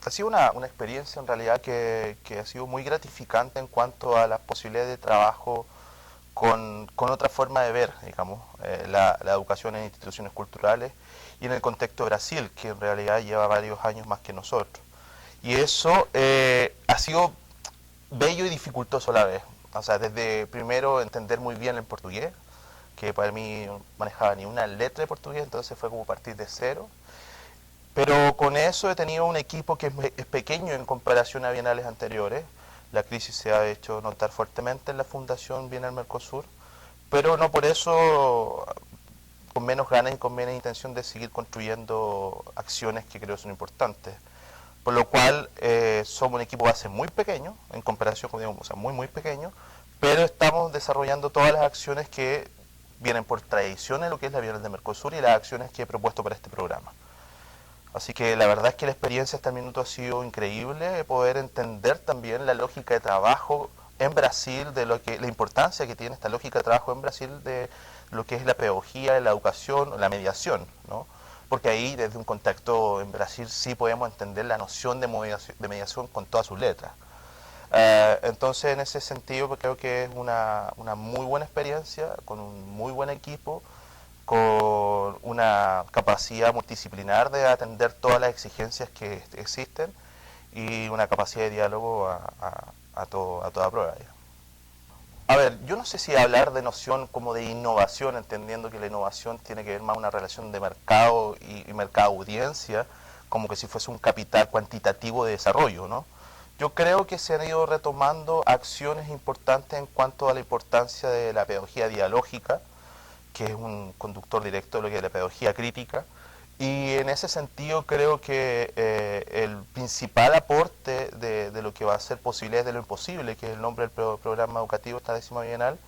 Ha sido una experiencia en realidad que ha sido muy gratificante en cuanto a las posibilidades de trabajo con otra forma de ver, digamos, la educación en instituciones culturales y en el contexto de Brasil, que en realidad lleva varios años más que nosotros. Y eso ha sido bello y dificultoso a la vez. O sea, desde primero entender muy bien el portugués, que para mí no manejaba ni una letra de portugués, entonces fue como partir de cero. Pero con eso he tenido un equipo que es pequeño en comparación a bienales anteriores. La crisis se ha hecho notar fuertemente en la Fundación Bienal Mercosur, pero no por eso con menos ganas y con menos intención de seguir construyendo acciones que creo son importantes. Por lo cual somos un equipo base muy pequeño, en comparación con, digamos, o sea, muy pequeño, pero estamos desarrollando todas las acciones que vienen por tradición en lo que es la Bienal de Mercosur y las acciones que he propuesto para este programa. Así que la verdad es que la experiencia hasta el minuto ha sido increíble, poder entender también la lógica de trabajo en Brasil, de lo que la importancia que tiene esta lógica de trabajo en Brasil de lo que es la pedagogía, la educación, la mediación, ¿no? Porque ahí desde un contexto en Brasil sí podemos entender la noción de mediación con todas sus letras. Entonces en ese sentido pues, creo que es una muy buena experiencia, con un muy buen equipo, con una capacidad multidisciplinar de atender todas las exigencias que existen y una capacidad de diálogo a toda prueba. A ver, yo no sé si hablar de noción como de innovación, entendiendo que la innovación tiene que ver más una relación de mercado y mercado-audiencia, como que si fuese un capital cuantitativo de desarrollo, ¿no? Yo creo que se han ido retomando acciones importantes en cuanto a la importancia de la pedagogía dialógica, que es un conductor directo de lo que es la pedagogía crítica. Y en ese sentido creo que el principal aporte de lo que va a ser Posibilidades de lo Imposible, que es el nombre del programa educativo esta 10ª bienal,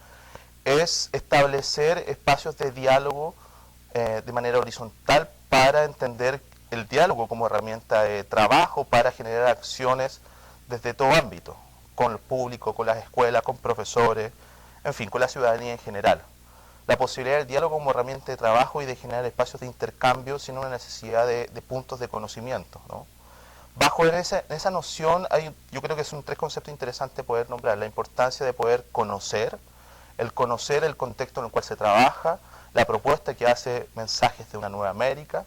es establecer espacios de diálogo de manera horizontal para entender el diálogo como herramienta de trabajo para generar acciones desde todo ámbito, con el público, con las escuelas, con profesores, en fin, con la ciudadanía en general. La posibilidad del diálogo como herramienta de trabajo y de generar espacios de intercambio sin una necesidad de puntos de conocimiento, ¿no? Bajo en esa noción, yo creo que son tres conceptos interesantes poder nombrar. La importancia de poder conocer el contexto en el cual se trabaja, la propuesta que hace Mensajes de una Nueva América,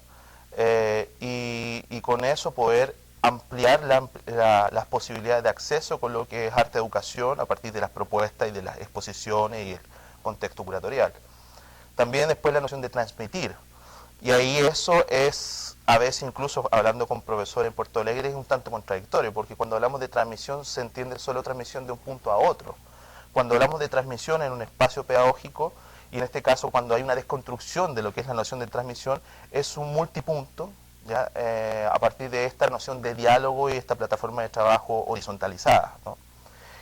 y con eso poder ampliar las posibilidades de acceso con lo que es arte educación a partir de las propuestas y de las exposiciones y el contexto curatorial. También después la noción de transmitir. Y ahí eso es, a veces incluso hablando con profesores en Puerto Alegre, es un tanto contradictorio, porque cuando hablamos de transmisión se entiende solo transmisión de un punto a otro. Cuando hablamos de transmisión en un espacio pedagógico, y en este caso cuando hay una desconstrucción de lo que es la noción de transmisión, es un multipunto, ¿ya? A partir de esta noción de diálogo y esta plataforma de trabajo horizontalizada, ¿no?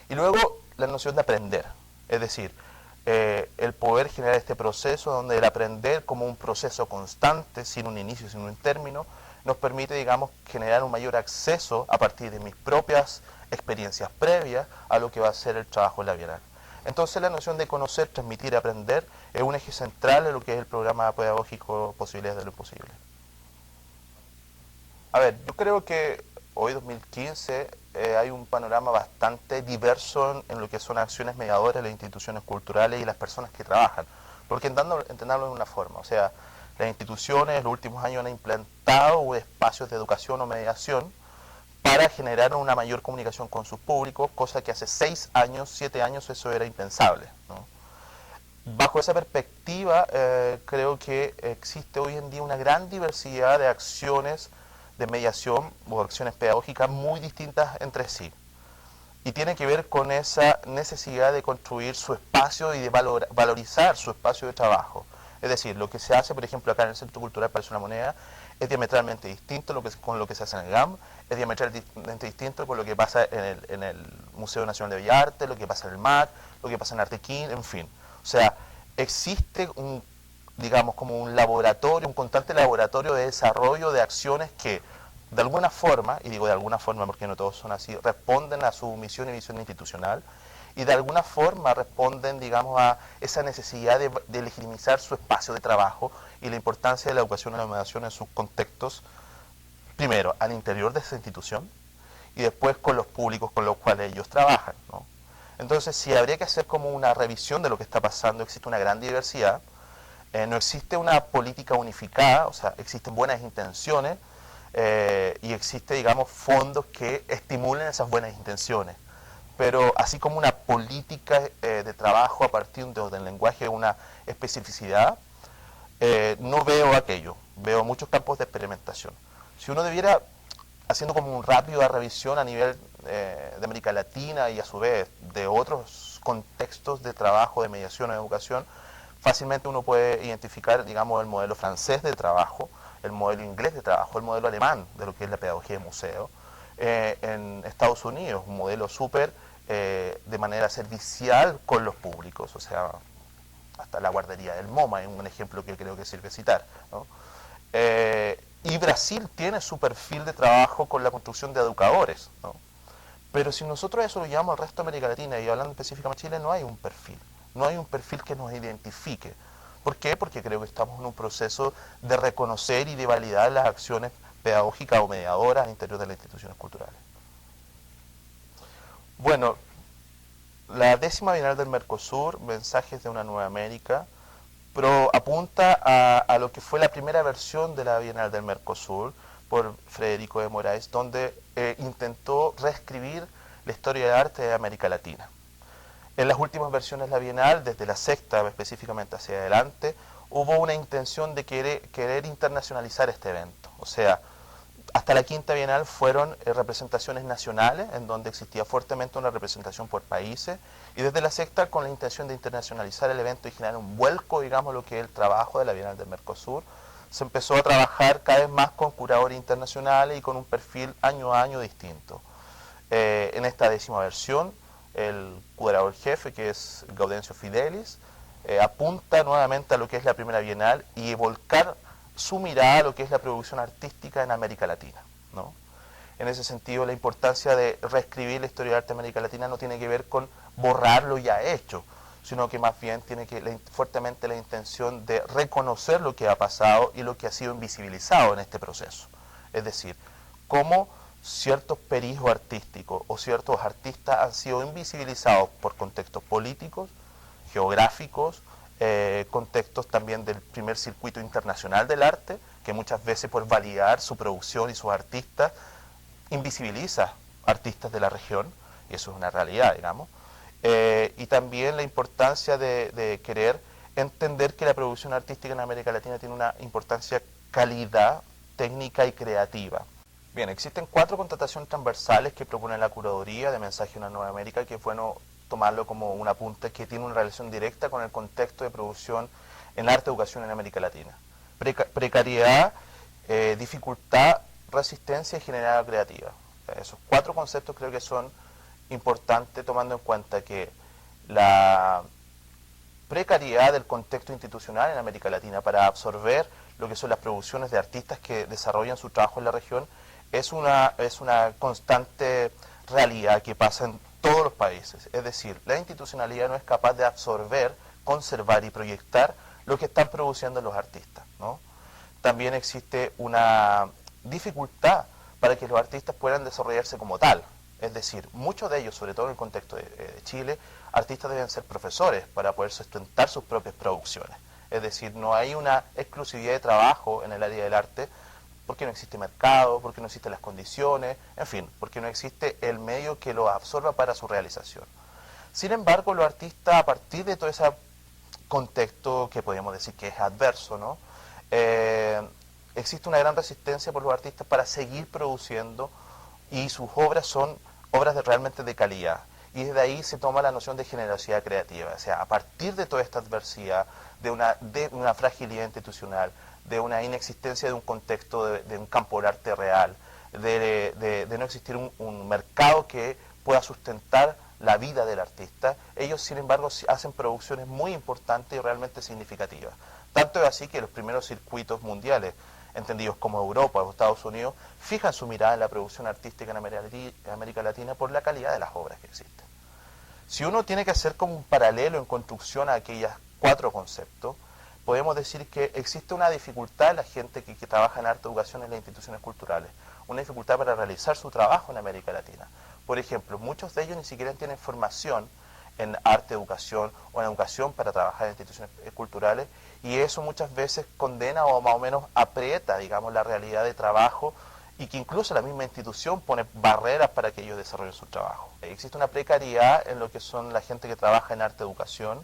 Y luego la noción de aprender, es decir, el poder generar este proceso donde el aprender como un proceso constante, sin un inicio, sin un término, nos permite, digamos, generar un mayor acceso a partir de mis propias experiencias previas a lo que va a ser el trabajo en la Bienal. Entonces la noción de conocer, transmitir y aprender es un eje central en lo que es el programa pedagógico Posibilidades de lo Imposible. A ver, yo creo que hoy 2015 hay un panorama bastante diverso en lo que son acciones mediadoras de las instituciones culturales y las personas que trabajan. Porque entenderlo de una forma, o sea, las instituciones en los últimos años han implantado espacios de educación o mediación para generar una mayor comunicación con sus públicos, cosa que hace 6 años, 7 años eso era impensable, ¿no? Bajo esa perspectiva, creo que existe hoy en día una gran diversidad de acciones de mediación o acciones pedagógicas muy distintas entre sí. Y tiene que ver con esa necesidad de construir su espacio y de valorizar su espacio de trabajo. Es decir, lo que se hace, por ejemplo, acá en el Centro Cultural Parece una Moneda, es diametralmente distinto con lo que se hace en el GAM, es diametralmente distinto con lo que pasa en el Museo Nacional de Bellas Artes, lo que pasa en el MAC, lo que pasa en Artequín, en fin. O sea, existe digamos, como un laboratorio, un constante laboratorio de desarrollo de acciones que de alguna forma, y digo de alguna forma porque no todos son así, responden a su misión y visión institucional y de alguna forma responden, digamos, a esa necesidad de legitimizar su espacio de trabajo y la importancia de la educación y la mediación en sus contextos, primero, al interior de esa institución y después con los públicos con los cuales ellos trabajan, ¿no? Entonces, si habría que hacer como una revisión de lo que está pasando, existe una gran diversidad, no existe una política unificada, o sea, existen buenas intenciones y existe, digamos, fondos que estimulen esas buenas intenciones. Pero así como una política de trabajo a partir del lenguaje de una especificidad, no veo aquello, veo muchos campos de experimentación. Si uno debiera, haciendo como un rápido revisión a nivel de América Latina y a su vez de otros contextos de trabajo, de mediación o de educación, fácilmente uno puede identificar, digamos, el modelo francés de trabajo, el modelo inglés de trabajo, el modelo alemán de lo que es la pedagogía de museo, en Estados Unidos, un modelo súper de manera servicial con los públicos, o sea, hasta la guardería del MoMA es un ejemplo que creo que sirve citar, ¿no? Y Brasil tiene su perfil de trabajo con la construcción de educadores, ¿no? Pero si nosotros eso lo llevamos al resto de América Latina y hablando específicamente de Chile, no hay un perfil. No hay un perfil que nos identifique. ¿Por qué? Porque creo que estamos en un proceso de reconocer y de validar las acciones pedagógicas o mediadoras al interior de las instituciones culturales. Bueno, la 10ª Bienal del Mercosur, Mensajes de una Nueva América, apunta a lo que fue la primera versión de la Bienal del Mercosur por Federico de Moraes, donde intentó reescribir la historia del arte de América Latina. En las últimas versiones de la Bienal, desde la sexta específicamente hacia adelante, hubo una intención de querer internacionalizar este evento. O sea, hasta la quinta Bienal fueron representaciones nacionales, en donde existía fuertemente una representación por países, y desde la sexta con la intención de internacionalizar el evento y generar un vuelco, digamos, lo que es el trabajo de la Bienal del Mercosur, se empezó a trabajar cada vez más con curadores internacionales y con un perfil año a año distinto. En esta 10ª versión, el curador jefe, que es Gaudencio Fidelis, apunta nuevamente a lo que es la primera Bienal y volcar su mirada a lo que es la producción artística en América Latina, ¿no? En ese sentido, la importancia de reescribir la historia del arte de América Latina no tiene que ver con borrar lo ya hecho, sino que más bien tiene fuertemente la intención de reconocer lo que ha pasado y lo que ha sido invisibilizado en este proceso. Es decir, cómo ciertos perijos artísticos o ciertos artistas han sido invisibilizados por contextos políticos, geográficos, contextos también del primer circuito internacional del arte, que muchas veces por validar su producción y sus artistas, invisibiliza artistas de la región, y eso es una realidad, digamos, y también la importancia de querer entender que la producción artística en América Latina tiene una importancia calidad, técnica y creativa. Bien, existen 4 contrataciones transversales que propone la curaduría de Mensaje a una Nueva América, que es bueno tomarlo como un apunte que tiene una relación directa con el contexto de producción en arte y educación en América Latina. Precariedad, dificultad, resistencia y generalidad creativa. Esos 4 conceptos creo que son importantes tomando en cuenta que la precariedad del contexto institucional en América Latina para absorber lo que son las producciones de artistas que desarrollan su trabajo en la región es una constante realidad que pasa en todos los países. Es decir, la institucionalidad no es capaz de absorber, conservar y proyectar lo que están produciendo los artistas, ¿no? También existe una dificultad para que los artistas puedan desarrollarse como tal. Es decir, muchos de ellos, sobre todo en el contexto de Chile, artistas deben ser profesores para poder sustentar sus propias producciones. Es decir, no hay una exclusividad de trabajo en el área del arte porque no existe mercado, porque no existen las condiciones, en fin, porque no existe el medio que lo absorba para su realización. Sin embargo, los artistas, a partir de todo ese contexto que podríamos decir que es adverso, ¿no? Existe una gran resistencia por los artistas para seguir produciendo y sus obras son obras realmente de calidad. Y desde ahí se toma la noción de generosidad creativa. O sea, a partir de toda esta adversidad, de una fragilidad institucional, de una inexistencia de un contexto, de un campo del arte real, de no existir un mercado que pueda sustentar la vida del artista, ellos sin embargo hacen producciones muy importantes y realmente significativas. Tanto es así que los primeros circuitos mundiales, entendidos como Europa o Estados Unidos, fijan su mirada en la producción artística en América Latina por la calidad de las obras que existen. Si uno tiene que hacer como un paralelo en construcción a aquellos 4 conceptos, podemos decir que existe una dificultad en la gente que trabaja en arte educación en las instituciones culturales, una dificultad para realizar su trabajo en América Latina. Por ejemplo, muchos de ellos ni siquiera tienen formación en arte educación o en educación para trabajar en instituciones culturales, y eso muchas veces condena o más o menos aprieta, digamos, la realidad de trabajo, y que incluso la misma institución pone barreras para que ellos desarrollen su trabajo. Existe una precariedad en lo que son la gente que trabaja en arte educación,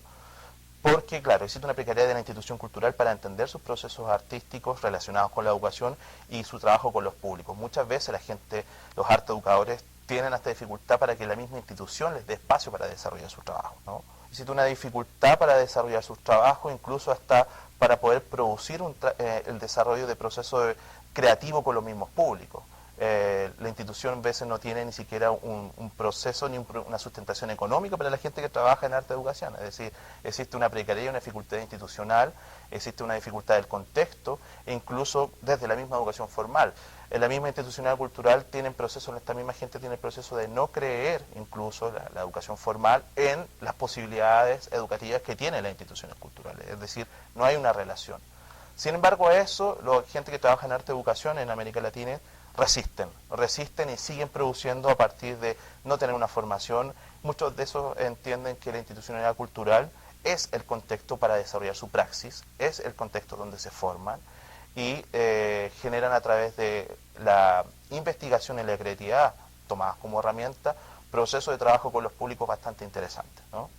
porque, claro, existe una precariedad de la institución cultural para entender sus procesos artísticos relacionados con la educación y su trabajo con los públicos. Muchas veces la gente, los arte educadores, tienen esta dificultad para que la misma institución les dé espacio para desarrollar su trabajo, ¿no? Existe una dificultad para desarrollar sus trabajos, incluso hasta para poder producir el desarrollo de procesos creativos con los mismos públicos. La institución a veces no tiene ni siquiera un proceso ni una sustentación económica para la gente que trabaja en arte educación. Es decir, existe una precariedad, una dificultad institucional, existe una dificultad del contexto, e incluso desde la misma educación formal. En la misma institucionalidad cultural tienen procesos, esta misma gente tiene el proceso de no creer, incluso la educación formal, en las posibilidades educativas que tienen las instituciones culturales. Es decir, no hay una relación. Sin embargo, a eso, la gente que trabaja en arte educación en América Latina resisten y siguen produciendo a partir de no tener una formación. Muchos de esos entienden que la institucionalidad cultural es el contexto para desarrollar su praxis, es el contexto donde se forman y generan a través de la investigación y la creatividad tomadas como herramienta procesos de trabajo con los públicos bastante interesantes, ¿no?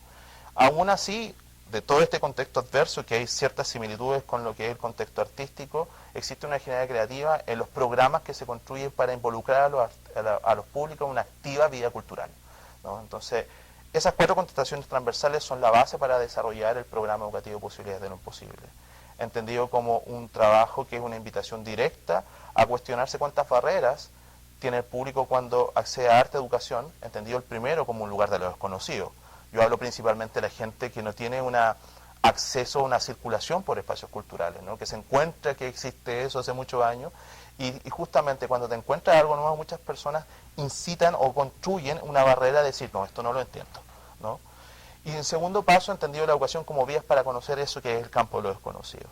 Aún así, de todo este contexto adverso, que hay ciertas similitudes con lo que es el contexto artístico, existe una ingeniería creativa en los programas que se construyen para involucrar a los públicos en una activa vida cultural, ¿no? Entonces, esas 4 contestaciones transversales son la base para desarrollar el programa educativo Posibilidades de lo Imposible, entendido como un trabajo que es una invitación directa a cuestionarse cuántas barreras tiene el público cuando accede a arte educación, entendido el primero como un lugar de lo desconocido. Yo hablo principalmente de la gente que no tiene acceso a una circulación por espacios culturales, ¿no? Que se encuentra que existe eso hace muchos años y justamente cuando te encuentras algo nuevo, muchas personas incitan o construyen una barrera de decir, no, esto no lo entiendo, ¿no? Y en segundo paso, entendido la educación como vías para conocer eso que es el campo de lo desconocido.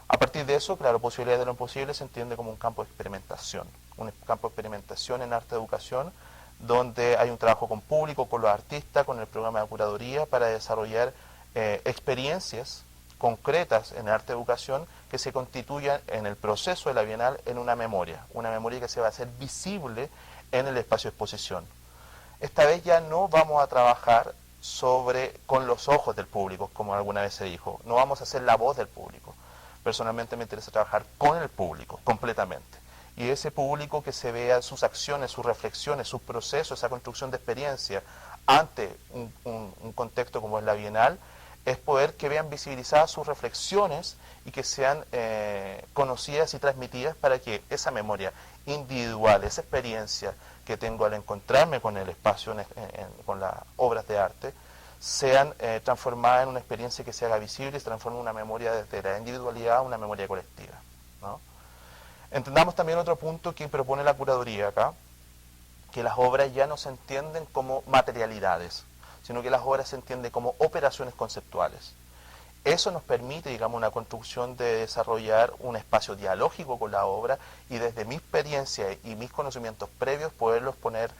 A partir de eso, claro, Posibilidades de lo Imposible se entiende como un campo de experimentación, un campo de experimentación en arte educación, donde hay un trabajo con público, con los artistas, con el programa de curaduría para desarrollar experiencias concretas en arte educación que se constituyan en el proceso de la Bienal en una memoria que se va a hacer visible en el espacio de exposición. Esta vez ya no vamos a trabajar con los ojos del público, como alguna vez se dijo, no vamos a hacer la voz del público. Personalmente me interesa trabajar con el público, completamente. Y ese público que se vea sus acciones, sus reflexiones, sus procesos, esa construcción de experiencia ante un contexto como es la Bienal, es poder que vean visibilizadas sus reflexiones y que sean conocidas y transmitidas para que esa memoria individual, esa experiencia que tengo al encontrarme con el espacio, con las obras de arte, sean transformadas en una experiencia que se haga visible y se transforme en una memoria desde la individualidad a una memoria colectiva, ¿no? Entendamos también otro punto que propone la curaduría acá, que las obras ya no se entienden como materialidades, sino que las obras se entienden como operaciones conceptuales. Eso nos permite, digamos, una construcción de desarrollar un espacio dialógico con la obra y desde mi experiencia y mis conocimientos previos poderlos poner,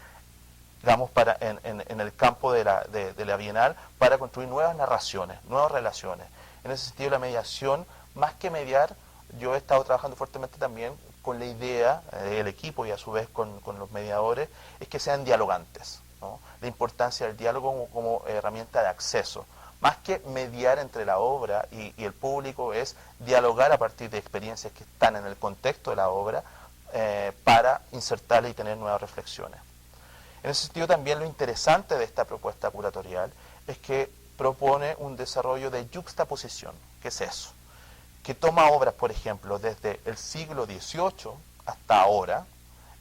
digamos, en el campo de la Bienal para construir nuevas narraciones, nuevas relaciones. En ese sentido, la mediación, más que mediar, yo he estado trabajando fuertemente también con la idea del equipo y a su vez con los mediadores, es que sean dialogantes, ¿no? La importancia del diálogo como herramienta de acceso. Más que mediar entre la obra y el público, es dialogar a partir de experiencias que están en el contexto de la obra para insertarla y tener nuevas reflexiones. En ese sentido, también lo interesante de esta propuesta curatorial es que propone un desarrollo de yuxtaposición. ¿Qué es eso? Que toma obras, por ejemplo, desde el siglo XVIII hasta ahora,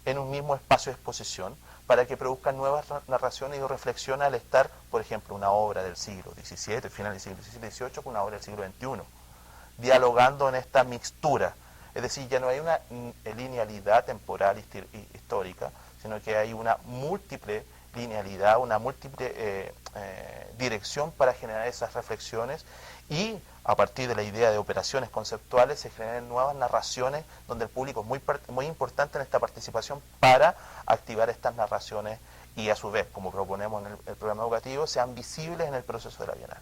en un mismo espacio de exposición, para que produzcan nuevas narraciones y reflexiones al estar, por ejemplo, una obra del siglo XVII, final del siglo XVII, con una obra del siglo XXI, dialogando en esta mixtura. Es decir, ya no hay una linealidad temporal histórica, sino que hay una múltiple linealidad, una múltiple dirección para generar esas reflexiones y a partir de la idea de operaciones conceptuales se generan nuevas narraciones donde el público es muy importante en esta participación para activar estas narraciones y a su vez, como proponemos en el programa educativo, sean visibles en el proceso de la Bienal.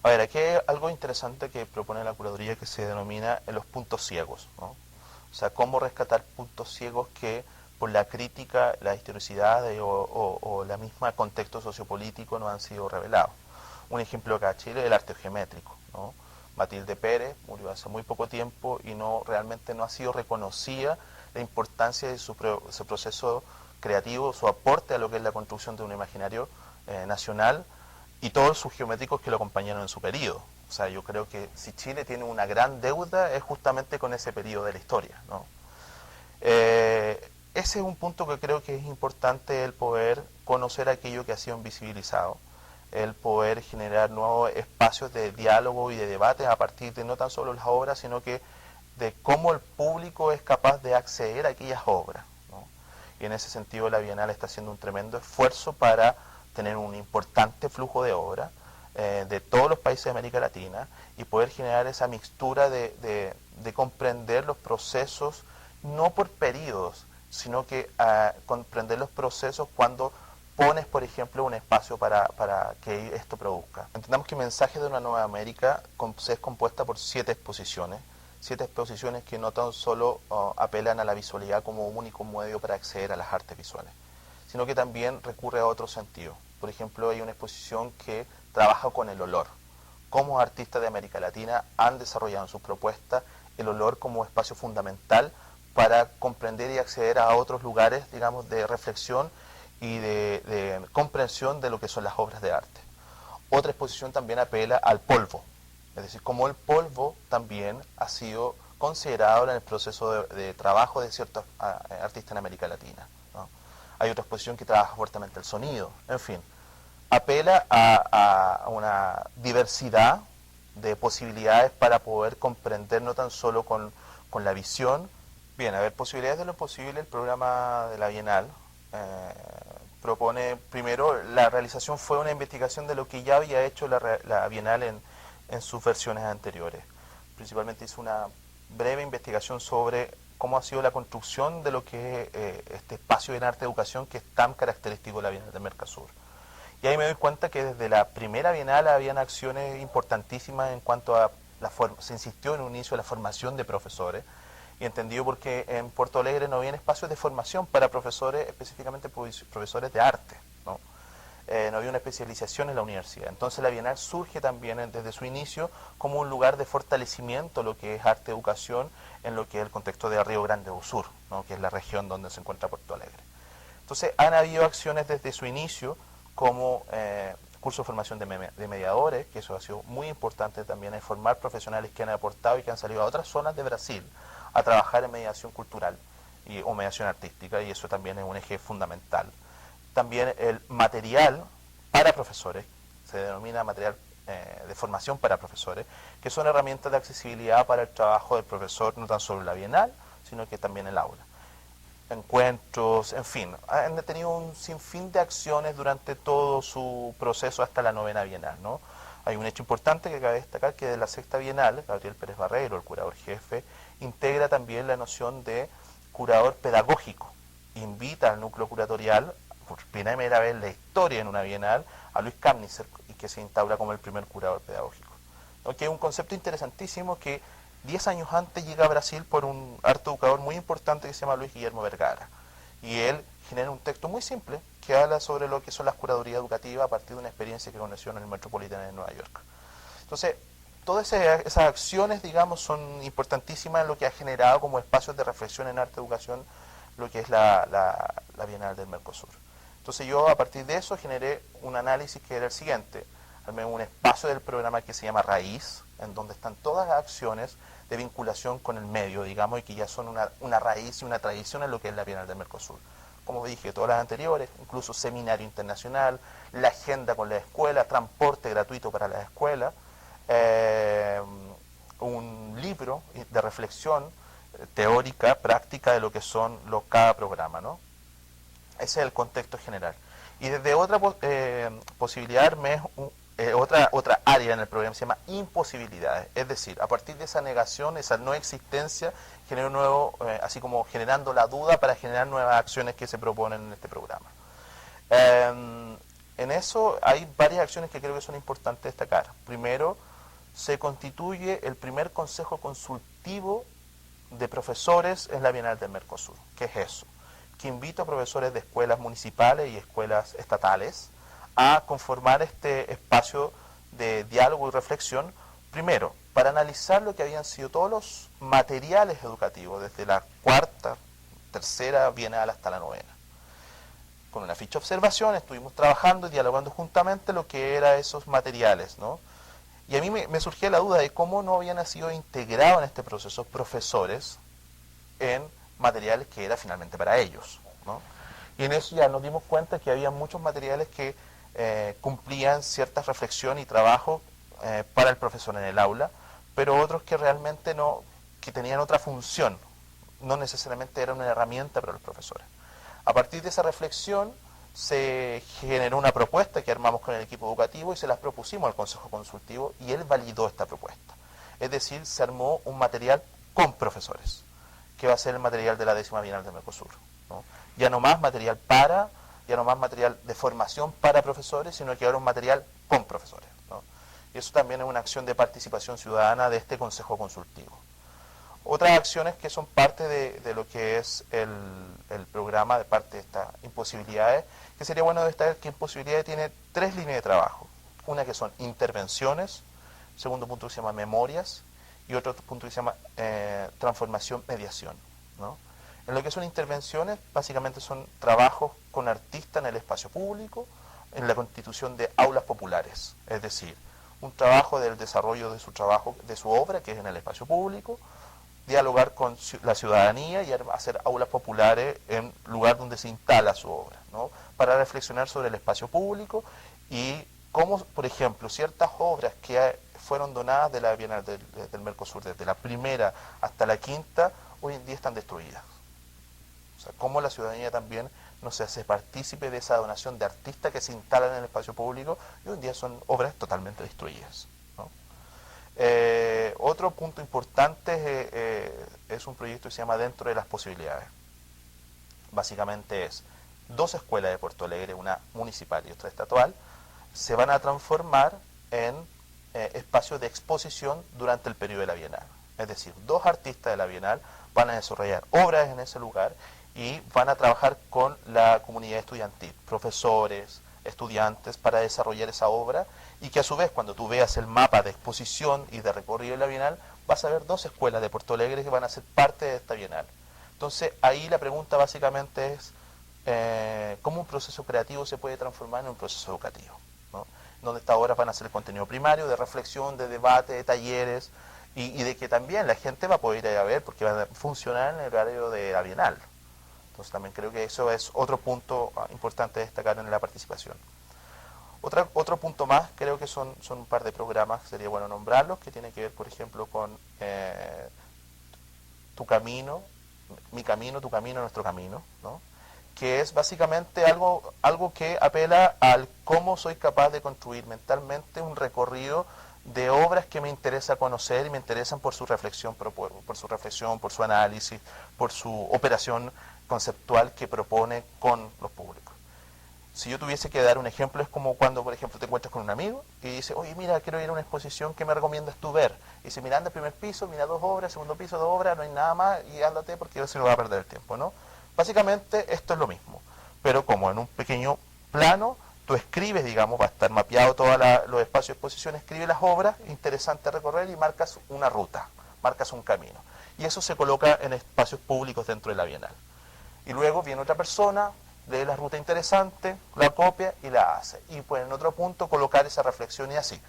A ver, aquí hay algo interesante que propone la curaduría que se denomina los puntos ciegos, ¿no? O sea, cómo rescatar puntos ciegos que por la crítica, la historicidad o la misma contexto sociopolítico no han sido revelados. Un ejemplo acá en Chile es el arte geométrico, ¿no? Matilde Pérez murió hace muy poco tiempo y realmente no ha sido reconocida la importancia de su proceso creativo, su aporte a lo que es la construcción de un imaginario nacional y todos sus geométricos que lo acompañaron en su periodo. O sea, yo creo que si Chile tiene una gran deuda es justamente con ese periodo de la historia, ¿no? Ese es un punto que creo que es importante, el poder conocer aquello que ha sido invisibilizado, el poder generar nuevos espacios de diálogo y de debate a partir de no tan solo las obras, sino que de cómo el público es capaz de acceder a aquellas obras, ¿no? Y en ese sentido la Bienal está haciendo un tremendo esfuerzo para tener un importante flujo de obras de todos los países de América Latina y poder generar esa mixtura de comprender los procesos no por periodos, sino que comprender los procesos cuando pones, por ejemplo, un espacio para que esto produzca. Entendamos que Mensajes de una Nueva América es compuesta por 7 exposiciones que no tan solo apelan a la visualidad como único medio para acceder a las artes visuales, sino que también recurre a otro sentido. Por ejemplo, hay una exposición que trabaja con el olor. Cómo artistas de América Latina han desarrollado en sus propuestas el olor como espacio fundamental para comprender y acceder a otros lugares, digamos, de reflexión y de comprensión de lo que son las obras de arte. Otra exposición también apela al polvo, es decir, cómo el polvo también ha sido considerado en el proceso de trabajo de ciertos artistas en América Latina, ¿no? Hay otra exposición que trabaja fuertemente el sonido, en fin, apela a una diversidad de posibilidades para poder comprender no tan solo con la visión. Bien, a ver, posibilidades de lo posible, el programa de la Bienal propone, primero, la realización fue una investigación de lo que ya había hecho la Bienal en sus versiones anteriores. Principalmente hizo una breve investigación sobre cómo ha sido la construcción de lo que es este espacio en arte y educación que es tan característico de la Bienal del Mercosur. Y ahí me doy cuenta que desde la primera Bienal habían acciones importantísimas en cuanto a se insistió en un inicio a la formación de profesores, y entendido porque en Puerto Alegre no había espacios de formación para profesores, específicamente profesores de arte, ¿no? No había una especialización en la universidad. Entonces la Bienal surge también desde su inicio como un lugar de fortalecimiento de lo que es arte educación en lo que es el contexto de Río Grande do Sur, ¿no? Que es la región donde se encuentra Puerto Alegre. Entonces han habido acciones desde su inicio como curso de formación de mediadores, que eso ha sido muy importante también, es formar profesionales que han aportado y que han salido a otras zonas de Brasil a trabajar en mediación cultural o mediación artística, y eso también es un eje fundamental. También el material para profesores, se denomina material de formación para profesores, que son herramientas de accesibilidad para el trabajo del profesor, no tan solo en la Bienal, sino que también en el aula. Encuentros, en fin, han tenido un sinfín de acciones durante todo su proceso hasta la 9ª Bienal, ¿no? Hay un hecho importante que cabe destacar, que de la 6ª Bienal, Gabriel Pérez Barreiro, el curador jefe, integra también la noción de curador pedagógico. Invita al núcleo curatorial, por primera vez en la historia en una Bienal, a Luis Kamnizer, y que se instaura como el primer curador pedagógico, ¿no? Que es un concepto interesantísimo que 10 años antes llega a Brasil por un arte educador muy importante que se llama Luis Guillermo Vergara. Y él genera un texto muy simple que habla sobre lo que son las curadurías educativas a partir de una experiencia que conoció en el Metropolitan de Nueva York. Entonces, todas esas acciones, digamos, son importantísimas en lo que ha generado como espacios de reflexión en arte educación lo que es la Bienal del Mercosur. Entonces yo a partir de eso generé un análisis que era el siguiente: armé un espacio del programa que se llama Raíz, en donde están todas las acciones de vinculación con el medio, digamos, y que ya son una raíz y una tradición en lo que es la Bienal del Mercosur. Como dije, todas las anteriores, incluso seminario internacional, la agenda con la escuela, transporte gratuito para la escuela, un libro de reflexión teórica, práctica de lo que son cada programa, ¿no? Ese es el contexto general. Y desde otra posibilidad otra área en el programa se llama imposibilidades, es decir, a partir de esa negación, esa no existencia, genera un nuevo, así como generando la duda para generar nuevas acciones que se proponen en este programa. En eso hay varias acciones que creo que son importantes destacar. Primero, se constituye el primer consejo consultivo de profesores en la Bienal del Mercosur. ¿Qué es eso? Que invita a profesores de escuelas municipales y escuelas estatales a conformar este espacio de diálogo y reflexión, primero, para analizar lo que habían sido todos los materiales educativos, desde la cuarta, tercera bienal hasta la novena. Con una ficha de observación estuvimos trabajando y dialogando juntamente lo que eran esos materiales, ¿no? Y a mí me surgía la duda de cómo no habían sido integrados en este proceso profesores en materiales que era finalmente para ellos, ¿no? Y en eso ya nos dimos cuenta que había muchos materiales que cumplían cierta reflexión y trabajo para el profesor en el aula, pero otros que realmente no, que tenían otra función, no necesariamente era una herramienta para los profesores. A partir de esa reflexión se generó una propuesta que armamos con el equipo educativo y se las propusimos al Consejo Consultivo y él validó esta propuesta. Es decir, se armó un material con profesores, que va a ser el material de la 10ª Bienal de Mercosur, ¿no? Ya no más material de formación para profesores, sino que ahora un material con profesores, ¿no? Y eso también es una acción de participación ciudadana de este Consejo Consultivo. Otras acciones que son parte de lo que es el programa, de parte de estas imposibilidades, que sería bueno destacar que imposibilidades tiene 3 líneas de trabajo. Una que son intervenciones, segundo punto que se llama memorias, y otro punto que se llama transformación-mediación, ¿no? En lo que son intervenciones, básicamente son trabajos con artistas en el espacio público, en la constitución de aulas populares, es decir, un trabajo del desarrollo de su trabajo, de su obra, que es en el espacio público, dialogar con la ciudadanía y hacer aulas populares en lugar donde se instala su obra, ¿no? Para reflexionar sobre el espacio público y cómo, por ejemplo, ciertas obras que fueron donadas de la Bienal del Mercosur, desde la primera hasta la quinta, hoy en día están destruidas. O sea, cómo la ciudadanía también no se hace partícipe de esa donación de artistas que se instalan en el espacio público y hoy en día son obras totalmente destruidas, ¿no? Otro punto importante es un proyecto que se llama Dentro de las Posibilidades. Básicamente es 2 escuelas de Puerto Alegre, una municipal y otra estatal, se van a transformar en espacios de exposición durante el periodo de la Bienal. Es decir, 2 artistas de la Bienal van a desarrollar obras en ese lugar y van a trabajar con la comunidad estudiantil, profesores, estudiantes, para desarrollar esa obra, y que a su vez, cuando tú veas el mapa de exposición y de recorrido de la Bienal, vas a ver 2 escuelas de Puerto Alegre que van a ser parte de esta Bienal. Entonces, ahí la pregunta básicamente es cómo un proceso creativo se puede transformar en un proceso educativo, ¿no? Donde estas obras van a ser el contenido primario, de reflexión, de debate, de talleres, y de que también la gente va a poder ir a ver porque van a funcionar en el horario de la Bienal. Entonces también creo que eso es otro punto importante de destacar en la participación. Otro punto más, creo que son un par de programas, sería bueno nombrarlos, que tienen que ver, por ejemplo, con Tu Camino, Mi Camino, Tu Camino, Nuestro Camino, ¿no? Que es básicamente algo que apela al cómo soy capaz de construir mentalmente un recorrido de obras que me interesa conocer y me interesan por su reflexión, por su análisis, por su operación conceptual que propone con los públicos. Si yo tuviese que dar un ejemplo, es como cuando, por ejemplo, te encuentras con un amigo y dice, oye, mira, quiero ir a una exposición, ¿qué me recomiendas tú ver? Y dice, mira, anda al primer piso, mira 2 obras, segundo piso 2 obras, no hay nada más, y ándate porque se me va a perder el tiempo, ¿no? Básicamente esto es lo mismo, pero como en un pequeño plano, tú escribes, digamos, va a estar mapeado todos los espacios de exposición, escribes las obras, interesante recorrer y marcas una ruta, marcas un camino. Y eso se coloca en espacios públicos dentro de la Bienal. Y luego viene otra persona, lee la ruta interesante, la copia y la hace. Y pues en otro punto colocar esa reflexión y así,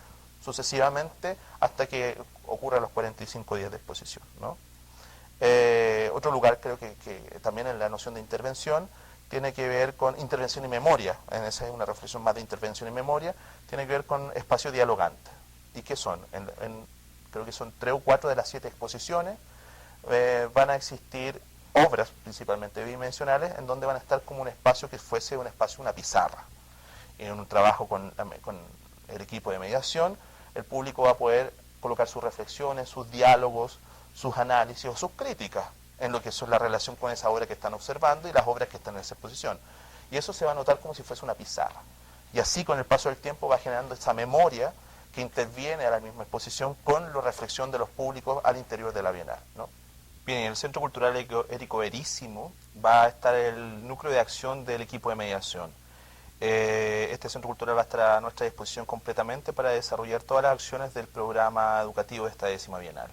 sucesivamente hasta que ocurran los 45 días de exposición, ¿no? Otro lugar creo que también en la noción de intervención tiene que ver con intervención y memoria. En esa es una reflexión más de intervención y memoria, tiene que ver con espacio dialogante. ¿Y qué son? Creo que son 3 o 4 de las 7 exposiciones. Van a existir obras principalmente bidimensionales en donde van a estar como un espacio que fuese un espacio, una pizarra, en un trabajo con el equipo de mediación, el público va a poder colocar sus reflexiones, sus diálogos, sus análisis o sus críticas en lo que es la relación con esa obra que están observando y las obras que están en esa exposición. Y eso se va a notar como si fuese una pizarra. Y así con el paso del tiempo va generando esa memoria que interviene a la misma exposición con la reflexión de los públicos al interior de la Bienal, ¿no? Bien, en el Centro Cultural Érico Veríssimo va a estar el núcleo de acción del equipo de mediación. Este Centro Cultural va a estar a nuestra disposición completamente para desarrollar todas las acciones del programa educativo de esta 10ª Bienal.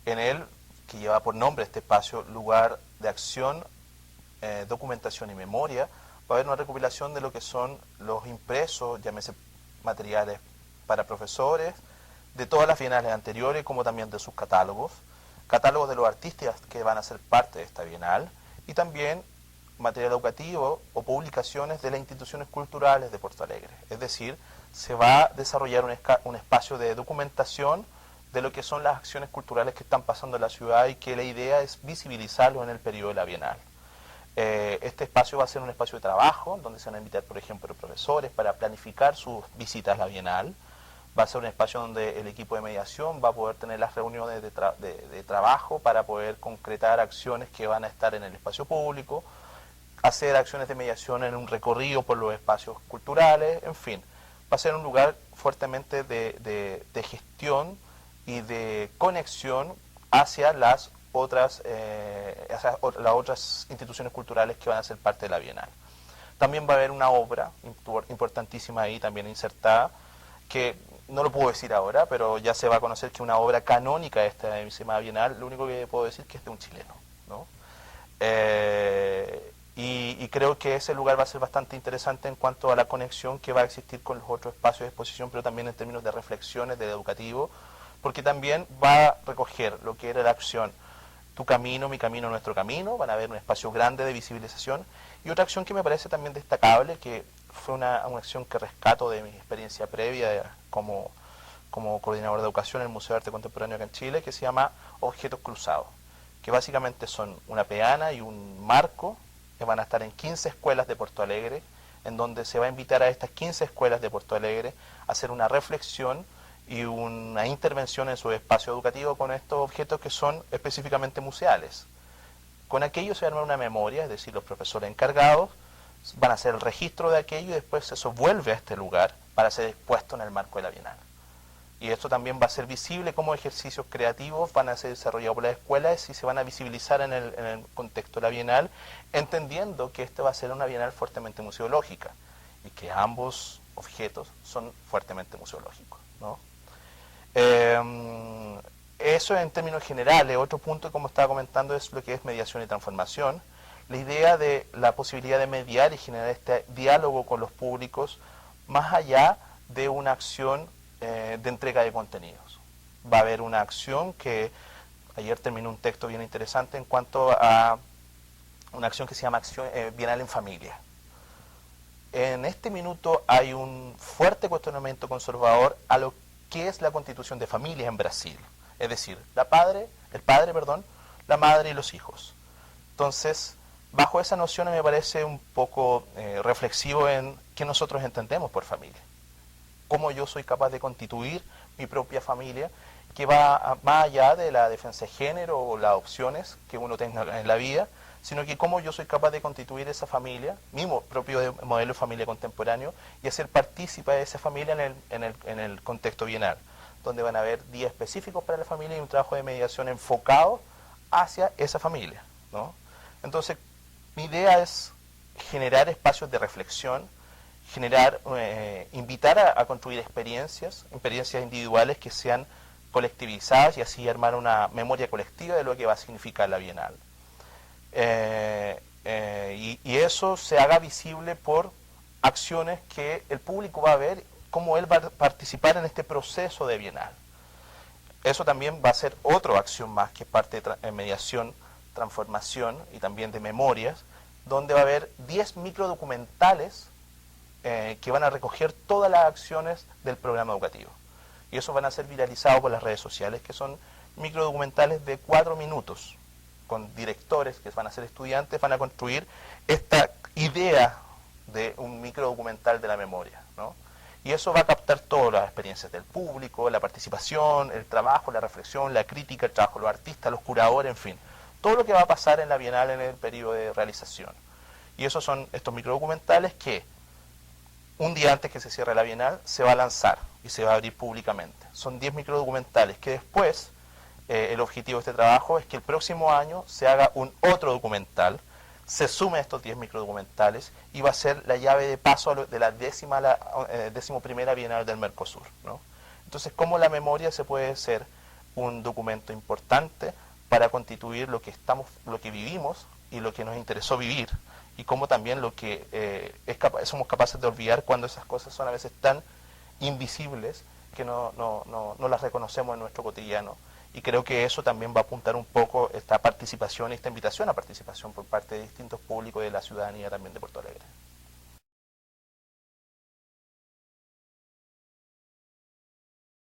En él, que lleva por nombre este espacio, lugar de acción, documentación y memoria, va a haber una recopilación de lo que son los impresos, llámese materiales para profesores, de todas las bienales anteriores, como también de sus catálogos de los artistas que van a ser parte de esta bienal, y también material educativo o publicaciones de las instituciones culturales de Porto Alegre. Es decir, se va a desarrollar un espacio de documentación de lo que son las acciones culturales que están pasando en la ciudad y que la idea es visibilizarlo en el periodo de la bienal. Este espacio va a ser un espacio de trabajo, donde se van a invitar, por ejemplo, profesores para planificar sus visitas a la bienal. Va a ser un espacio donde el equipo de mediación va a poder tener las reuniones de trabajo para poder concretar acciones que van a estar en el espacio público, hacer acciones de mediación en un recorrido por los espacios culturales, en fin. Va a ser un lugar fuertemente de gestión y de conexión hacia las otras instituciones culturales que van a ser parte de la Bienal. También va a haber una obra importantísima ahí también insertada, que no lo puedo decir ahora, pero ya se va a conocer que una obra canónica de esta 10ª Bienal, lo único que puedo decir es que es de un chileno, ¿no? Y creo que ese lugar va a ser bastante interesante en cuanto a la conexión que va a existir con los otros espacios de exposición, pero también en términos de reflexiones del educativo, porque también va a recoger lo que era la acción Tu camino, mi camino, nuestro camino. Van a haber un espacio grande de visibilización, y otra acción que me parece también destacable, que fue una acción que rescato de mi experiencia previa como coordinador de educación en el Museo de Arte Contemporáneo acá en Chile, que se llama Objetos Cruzados, que básicamente son una peana y un marco que van a estar en 15 escuelas de Porto Alegre, en donde se va a invitar a estas 15 escuelas de Porto Alegre a hacer una reflexión y una intervención en su espacio educativo con estos objetos que son específicamente museales. Con aquello se va a armar una memoria, es decir, los profesores encargados van a hacer el registro de aquello y después eso vuelve a este lugar para ser expuesto en el marco de la Bienal. Y esto también va a ser visible como ejercicios creativos van a ser desarrollados por las escuelas y se van a visibilizar en el contexto de la Bienal, entendiendo que esta va a ser una Bienal fuertemente museológica y que ambos objetos son fuertemente museológicos, ¿no? Eso en términos generales. Otro punto, como estaba comentando, es lo que es mediación y transformación. La idea de la posibilidad de mediar y generar este diálogo con los públicos más allá de una acción de entrega de contenidos. Va a haber una acción que ayer terminó un texto bien interesante en cuanto a una acción que se llama acción Bienal en Familia. En este minuto hay un fuerte cuestionamiento conservador a lo que es la constitución de familia en Brasil, es decir, el padre, la madre y los hijos. Entonces, bajo esa noción me parece un poco reflexivo en qué nosotros entendemos por familia. Cómo yo soy capaz de constituir mi propia familia, que va más allá de la defensa de género o las opciones que uno tenga en la vida, sino que cómo yo soy capaz de constituir esa familia, mi propio modelo de familia contemporáneo, y hacer partícipe de esa familia en el contexto bienal, donde van a haber días específicos para la familia y un trabajo de mediación enfocado hacia esa familia, ¿no? Entonces, mi idea es generar espacios de reflexión, invitar a construir experiencias individuales que sean colectivizadas y así armar una memoria colectiva de lo que va a significar la Bienal. Y eso se haga visible por acciones que el público va a ver, cómo él va a participar en este proceso de Bienal. Eso también va a ser otra acción más, que es parte de mediación, transformación y también de memorias, donde va a haber 10 microdocumentales que van a recoger todas las acciones del programa educativo. Y esos van a ser viralizados por las redes sociales, que son microdocumentales de 4 minutos, con directores que van a ser estudiantes, van a construir esta idea de un microdocumental de la memoria, ¿no? Y eso va a captar todas las experiencias del público, la participación, el trabajo, la reflexión, la crítica, el trabajo de los artistas, los curadores, en fin. Todo lo que va a pasar en la Bienal en el periodo de realización. Y esos son estos microdocumentales que un día antes que se cierre la Bienal se va a lanzar y se va a abrir públicamente. Son 10 microdocumentales que después el objetivo de este trabajo es que el próximo año se haga un otro documental, se sume a estos 10 microdocumentales y va a ser la llave de paso de la 11ª Bienal del Mercosur, ¿no? Entonces, ¿cómo la memoria se puede ser un documento importante para constituir lo que vivimos y lo que nos interesó vivir? Y cómo también lo que somos capaces de olvidar cuando esas cosas son a veces tan invisibles que no las reconocemos en nuestro cotidiano. Y creo que eso también va a apuntar un poco esta participación y esta invitación a participación por parte de distintos públicos de la ciudadanía también de Porto Alegre.